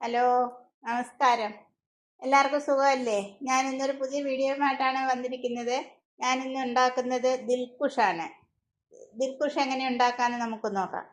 Hello, നമസ്കാരം. എല്ലാവർക്കും സുഖമല്ലേ? ഞാൻ ഇന്നൊരു പുതിയ വീഡിയോയുമായിട്ടാണ് വന്നിരിക്കുന്നത്. ഞാൻ ഇന്ന് ഉണ്ടാക്കുന്നത് ദിൽഖുഷാണ്. ദിൽഖുഷ് എങ്ങനെ ഉണ്ടാക്കാമെന്ന് നമുക്ക് നോക്കാം.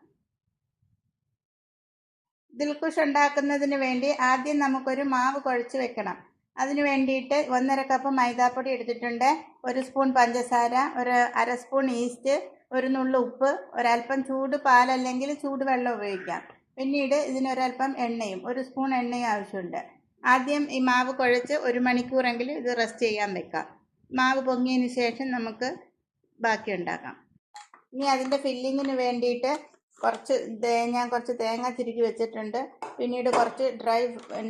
ദിൽഖുഷ് ഉണ്ടാക്കുന്നതിന് വേണ്ടി ആദ്യം നമുക്കൊരു മാവ് കുഴച്ച് വെക്കണം. അതിന് വേണ്ടിയിട്ട് 1.5 കപ്പ് മൈദാപ്പൊടി എടുത്തിട്ടുണ്ട്, 1 സ്പൂൺ പഞ്ചസാര, ഒരു 1/2 സ്പൂൺ ഈസ്റ്റ്, ഒരു നുള്ളു ഉപ്പ്, ഒരല്പം ചൂട് പാൽ അല്ലെങ്കിൽ ചൂടുവെള്ളം ഉപയോഗിക്കാം. പിന്നീട് ഇതിനൊരല്പം എണ്ണയും, 1 സ്പൂൺ എണ്ണയും ആവശ്യമുണ്ട്. ആദ്യം ഈ മാവ് കുഴച്ച് 1 മണിക്കൂറെങ്കിലും ഇത് റെസ്റ്റ് ചെയ്യാൻ വെക്കാം. മാവ് പൊങ്ങിയതിന് ശേഷം നമുക്ക് ബാക്കി ഉണ്ടാക്കാം. ഇനി അതിൻ്റെ ഫില്ലിങ്ങിന് വേണ്ടിയിട്ട് ഞാൻ കുറച്ച് തേങ്ങ തിരുകി വെച്ചിട്ടുണ്ട്. പിന്നീട് കുറച്ച് ഡ്രൈ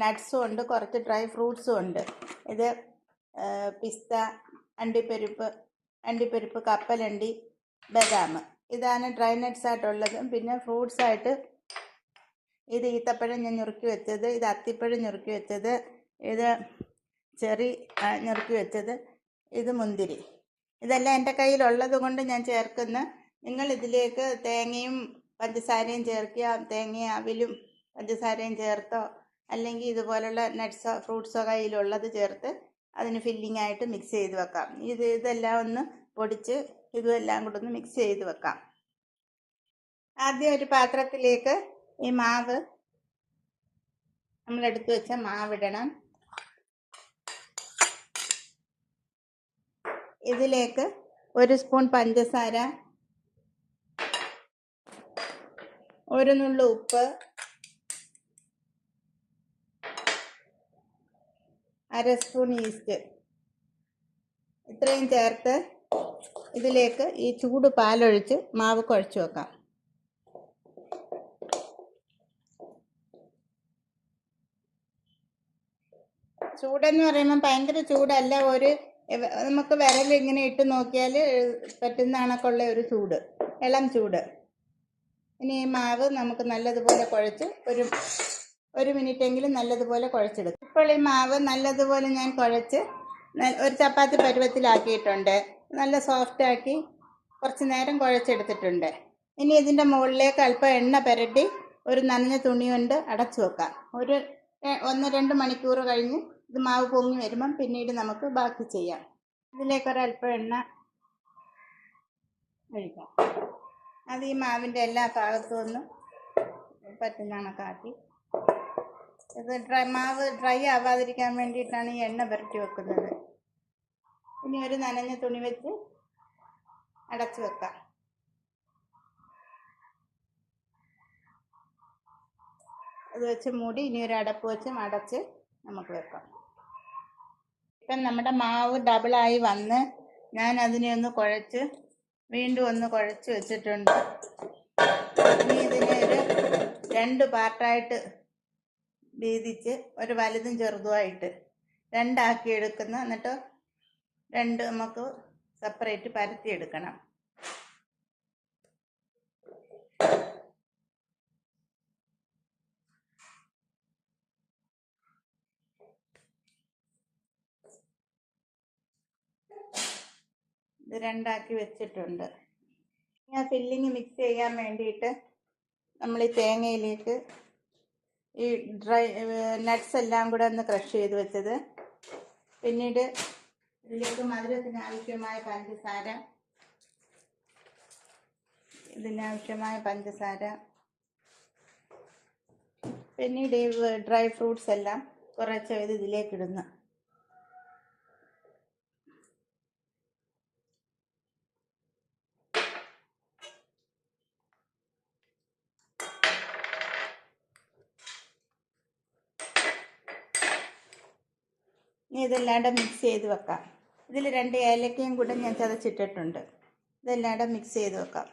നട്ട്സും ഉണ്ട്, കുറച്ച് ഡ്രൈ ഫ്രൂട്ട്സും ഉണ്ട്. ഇത് പിസ്ത, അണ്ടിപ്പരിപ്പ്, കപ്പലണ്ടി, ബദാം, ഇതാണ് ഡ്രൈ നട്ട്സ് ആയിട്ടുള്ളത്. പിന്നെ ഫ്രൂട്ട്സ് ആയിട്ട് ഇത് ഈത്തപ്പഴം ഞാൻ ഞുറുക്കി വെച്ചത്, ഇത് അത്തിപ്പഴം ഞുറുക്കി വെച്ചത്, ഇത് ചെറി ഞുറുക്കി വെച്ചത്, ഇത് മുന്തിരി. ഇതെല്ലാം എൻ്റെ കയ്യിലുള്ളത് കൊണ്ട് ഞാൻ ചേർക്കുന്നു. നിങ്ങൾ ഇതിലേക്ക് തേങ്ങയും പഞ്ചസാരയും ചേർക്കുക. തേങ്ങയും അവിലും പഞ്ചസാരയും ചേർത്തോ അല്ലെങ്കിൽ ഇതുപോലുള്ള നട്ട്സോ ഫ്രൂട്ട്സോ കയ്യിലുള്ളത് ചേർത്ത് അതിന് ഫില്ലിംഗ് ആയിട്ട് മിക്സ് ചെയ്ത് വെക്കാം. ഇതെല്ലാം ഒന്ന് പൊടിച്ച് ഇതെല്ലാം കൂടെ ഒന്ന് മിക്സ് ചെയ്ത് വെക്കാം. ആദ്യം ഒരു പാത്രത്തിലേക്ക് ഈ മാവ്, നമ്മളെടുത്ത് വെച്ച മാവിടണം. ഇതിലേക്ക് 1 സ്പൂൺ പഞ്ചസാര, 1 നുള്ളു ഉപ്പ്, 1/2 സ്പൂൺ ഈസ്റ്റ്, ഇത്രയും ചേർത്ത് ഇതിലേക്ക് ഈ ചൂട് പാലൊഴിച്ച് മാവ് കുഴച്ച് വെക്കാം. ചൂടെന്ന് പറയുമ്പോൾ ഭയങ്കര ചൂടല്ല, നമുക്ക് വിരൽ ഇങ്ങനെ ഇട്ട് നോക്കിയാൽ പറ്റുന്ന കണക്കുള്ള ഒരു ചൂട്, ഇളം ചൂട്. ഇനി ഈ മാവ് നമുക്ക് നല്ലതുപോലെ കുഴച്ച് ഒരു മിനിറ്റെങ്കിലും നല്ലതുപോലെ കുഴച്ചെടുക്കും. ഇപ്പോൾ ഈ മാവ് നല്ലതുപോലെ ഞാൻ കുഴച്ച് ഒരു ചപ്പാത്തി പരുവത്തിലാക്കിയിട്ടുണ്ട്. നല്ല സോഫ്റ്റാക്കി കുറച്ച് നേരം കുഴച്ചെടുത്തിട്ടുണ്ട്. ഇനി ഇതിൻ്റെ മുകളിലേക്ക് അല്പം എണ്ണ പുരട്ടി ഒരു നനഞ്ഞ തുണി കൊണ്ട് അടച്ചു വെക്കാം. 1-2 മണിക്കൂർ കഴിഞ്ഞ് ഇത് മാവ് പൊങ്ങി വരുമ്പം പിന്നീട് നമുക്ക് ബാക്കി ചെയ്യാം. ഇതിലേക്കൊരല്പം എണ്ണ ഒഴിക്കാം. അത് ഈ മാവിൻ്റെ എല്ലാ ഭാഗത്തും ഒന്ന് പറ്റുന്ന കണക്കാക്കി, ഇത് മാവ് ഡ്രൈ ആവാതിരിക്കാൻ വേണ്ടിയിട്ടാണ് ഈ എണ്ണ പുരട്ടി വെക്കുന്നത്. ഇനി ഒരു നനഞ്ഞ തുണി വെച്ച് അടച്ചു വെക്കാം. അത് വെച്ച് മൂടി ഇനി ഒരു അടപ്പ് വെച്ച് അടച്ച് നമുക്ക് വെക്കാം. ഇപ്പം നമ്മുടെ മാവ് ഡബിളായി വന്ന് ഞാൻ അതിനെ ഒന്ന് കുഴച്ച് വീണ്ടും ഒന്ന് കുഴച്ച് വെച്ചിട്ടുണ്ട്. ഇനി ഇതിനെ ഒരു 2 പാർട്ടായിട്ട് വീതിച്ച്, ഒരു വലുതും ചെറുതുമായിട്ട് 2 ആക്കി എടുക്കുന്ന, എന്നിട്ട് 2 നമുക്ക് സെപ്പറേറ്റ് പരത്തിയെടുക്കണം. ഇത് 2 ആക്കി വെച്ചിട്ടുണ്ട്. ഞാൻ ഫില്ലിങ് മിക്സ് ചെയ്യാൻ വേണ്ടിയിട്ട് നമ്മൾ ഈ തേങ്ങയിലേക്ക് ഈ ഡ്രൈ നട്ട്സ് എല്ലാം കൂടെ ഒന്ന് ക്രഷ് ചെയ്ത് വെച്ചത്, പിന്നീട് ഇതിലേക്ക് മധുരത്തിന് ആവശ്യമായ പഞ്ചസാര, പിന്നീട് ഈ ഡ്രൈ ഫ്രൂട്ട്സ് എല്ലാം കുറച്ച് ഇതിലേക്ക് ഇടുന്നു. ഇനി ഇതെല്ലാണ്ട് മിക്സ് ചെയ്ത് വെക്കാം. ഇതിൽ 2 ഏലക്കയും കൂടെ ഞാൻ ചതച്ചിട്ടിട്ടുണ്ട്. ഇതെല്ലാണ്ട് മിക്സ് ചെയ്ത് വെക്കാം.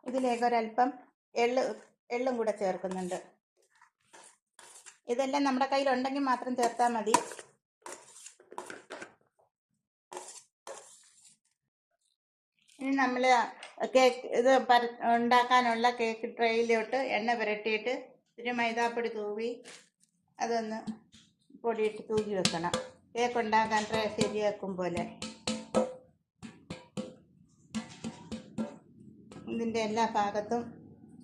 ഇതിലേക്ക് ഒരല്പം എള്ളും കൂടെ ചേർക്കുന്നുണ്ട്. ഇതെല്ലാം നമ്മുടെ കയ്യിലുണ്ടെങ്കിൽ മാത്രം ചേർത്താൽ മതി. ഇനി നമ്മൾ കേക്ക് ഇത് ഉണ്ടാക്കാനുള്ള കേക്ക് ട്രേയിലോട്ട് എണ്ണ പുരട്ടിയിട്ട് ഇത്തിരി മൈദാപ്പൊടി തൂവി അതൊന്ന് പൊടിയിട്ട് തൂക്കി വെക്കണം. കേക്ക് ഉണ്ടാക്കാൻ ട്രേ ശരിയാക്കും പോലെ. ഇതിൻ്റെ എല്ലാ ഭാഗത്തും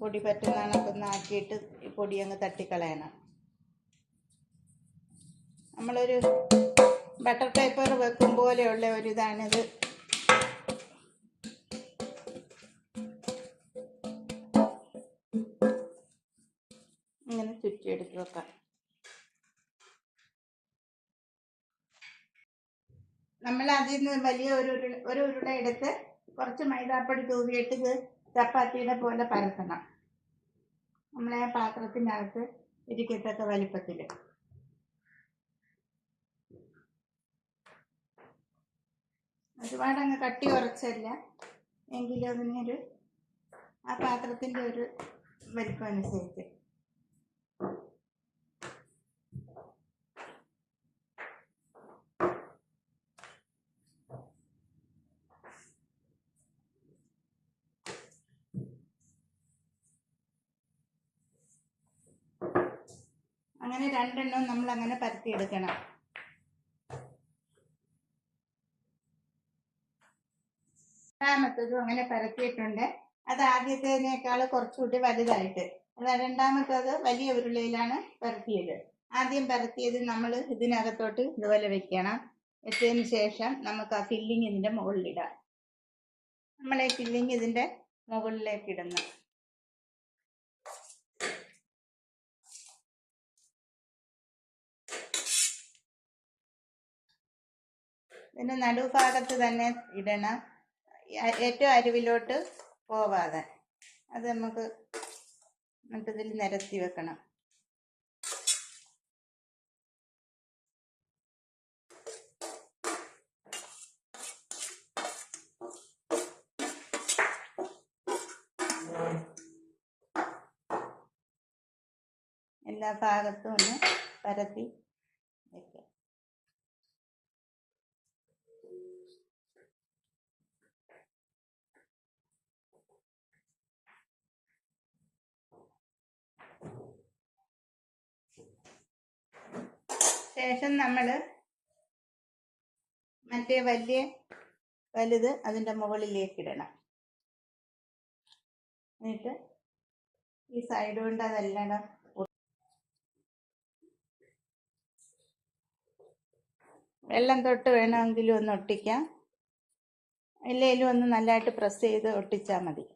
പൊടി പറ്റുന്ന കണക്കൊന്ന് ആക്കിയിട്ട് ഈ പൊടി അങ്ങ് തട്ടിക്കളയണം. നമ്മളൊരു ബട്ടർ പേപ്പർ വെക്കും പോലെയുള്ള ഒരിതാണിത്. ഇങ്ങനെ ചുറ്റിയെടുത്ത് വെക്കാം. നമ്മൾ അതിൽ നിന്ന് വലിയ ഒരു ഉരുള എടുത്ത് കുറച്ച് മൈദാപ്പൊടി തൂവിയിട്ട് ഇത് ചപ്പാത്തിയുടെ പോലെ പരത്തണം. നമ്മളെ പാത്രത്തിനകത്ത് ഇരിക്കത്തക്ക വലിപ്പത്തിൽ. ഒരുപാടങ്ങ് കട്ടി കുറച്ചല്ല, എങ്കിലും അതിനൊരു ആ പാത്രത്തിൻ്റെ ഒരു വലിപ്പം അനുസരിച്ച്. അങ്ങനെ രണ്ടെണ്ണം നമ്മൾ അങ്ങനെ പരത്തിയെടുക്കണം. രണ്ടാമത്തതും അങ്ങനെ പരത്തിയിട്ടുണ്ട്. അത് ആദ്യത്തേതിനേക്കാൾ കുറച്ചുകൂടി വലുതായിട്ട്. രണ്ടാമത്തത് വലിയ ഉരുളയിലാണ് പരത്തിയത്. ആദ്യം പരത്തിയത് നമ്മൾ ഇതിനകത്തോട്ട് ഇതുപോലെ വെക്കണം. വെച്ചതിന് ശേഷം നമുക്ക് ആ ഫില്ലിങ് ഇതിൻ്റെ മുകളിലിടാം. നമ്മളെ ഫില്ലിങ് ഇതിൻ്റെ മുകളിലേക്ക് ഇടുന്നു. ഇതിൻ്റെ നടുഭാഗത്ത് തന്നെ ഇടണം, ഏറ്റവും അരിവിലോട്ട് പോവാതെ. അത് നമുക്ക് എന്നിട്ട് ഇതിൽ നിരത്തി വെക്കണം. എല്ലാ ഭാഗത്തും ഒന്ന് പരത്തി വയ്ക്കാം. ശേഷം നമ്മൾ മറ്റേ വലുത് അതിൻ്റെ മുകളിലേക്ക് ഇടണം. എന്നിട്ട് ഈ സൈഡ് കൊണ്ട് അതെല്ലാം വെള്ളം തൊട്ട് വേണമെങ്കിലും ഒന്ന് ഒട്ടിക്കാം, ഇല്ലെങ്കിലും ഒന്ന് നല്ലതായിട്ട് പ്രസ് ചെയ്ത് ഒട്ടിച്ചാൽ മതി.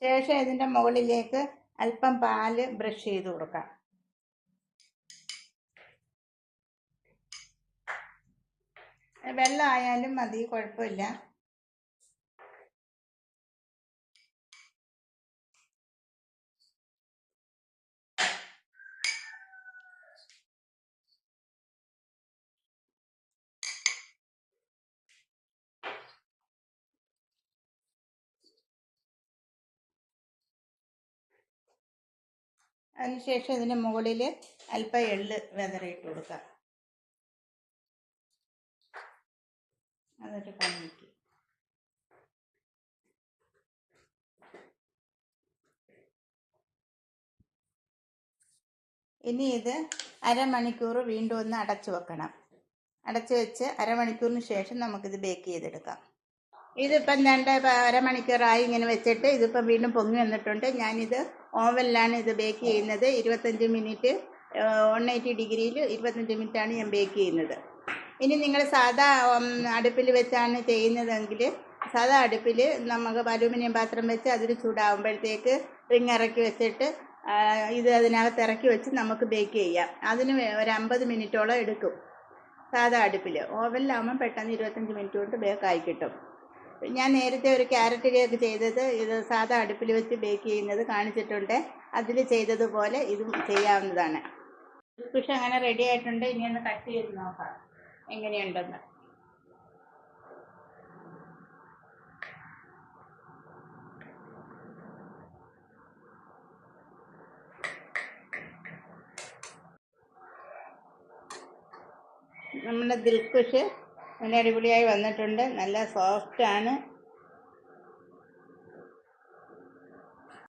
ശേഷം ഇതിൻ്റെ മുകളിലേക്ക് അല്പം പാല് ബ്രഷ് ചെയ്ത് കൊടുക്കാം. വെള്ളം ആയാലും മതി, കുഴപ്പമില്ല. അതിനുശേഷം ഇതിൻ്റെ മുകളിൽ അല്പം എള്ള് വിതറിയിട്ട് കൊടുക്കാം. അതൊരു ഭംഗിക്ക്. ഇനി ഇത് അരമണിക്കൂർ വീണ്ടും ഒന്ന് അടച്ചു വെക്കണം. അടച്ചു വെച്ച് അരമണിക്കൂറിന് ശേഷം നമുക്കിത് ബേക്ക് ചെയ്തെടുക്കാം. ഇതിപ്പം അരമണിക്കൂറായി ഇങ്ങനെ വെച്ചിട്ട് ഇതിപ്പം വീണ്ടും പൊങ്ങി വന്നിട്ടുണ്ട്. ഞാനിത് ഓവനിലാണ് ഇത് ബേക്ക് ചെയ്യുന്നത്. 25 മിനിറ്റ് 180 ഡിഗ്രിയിൽ 25 മിനിറ്റാണ് ഞാൻ ബേക്ക് ചെയ്യുന്നത്. ഇനി നിങ്ങൾ സാധാ അടുപ്പിൽ വെച്ചാണ് ചെയ്യുന്നതെങ്കിൽ സാധാ അടുപ്പിൽ നമുക്ക് അലൂമിനിയം പാത്രം വെച്ച് അതിൽ ചൂടാകുമ്പോഴത്തേക്ക് റിങ് ഇറക്കി വെച്ചിട്ട് ഇത് അതിനകത്ത് ഇറക്കി വെച്ച് നമുക്ക് ബേക്ക് ചെയ്യാം. അതിന് ഒരു 50 മിനിറ്റോളം എടുക്കും സാധാ അടുപ്പിൽ. ഓവനിലാകുമ്പം പെട്ടെന്ന് 25 മിനിറ്റ് കൊണ്ട് ബേക്കായി കിട്ടും. ഞാൻ നേരത്തെ ഒരു ക്യാരറ്റ് കേക്ക് ചെയ്തത് ഇത് സാധാ അടുപ്പിൽ വെച്ച് ബേക്ക് ചെയ്യുന്നത് കാണിച്ചിട്ടുണ്ട്. അതിൽ ചെയ്തതുപോലെ ഇതും ചെയ്യാവുന്നതാണ്. പക്ഷെ അങ്ങനെ റെഡി ആയിട്ടുണ്ട്. ഇനി ഒന്ന് കട്ട് ചെയ്ത് നോക്കാം എങ്ങനെയുണ്ടെന്ന്. നമ്മുടെ ദിൽഖുഷ് നല്ല അടിപൊളിയായി വന്നിട്ടുണ്ട്. നല്ല സോഫ്റ്റാണ്.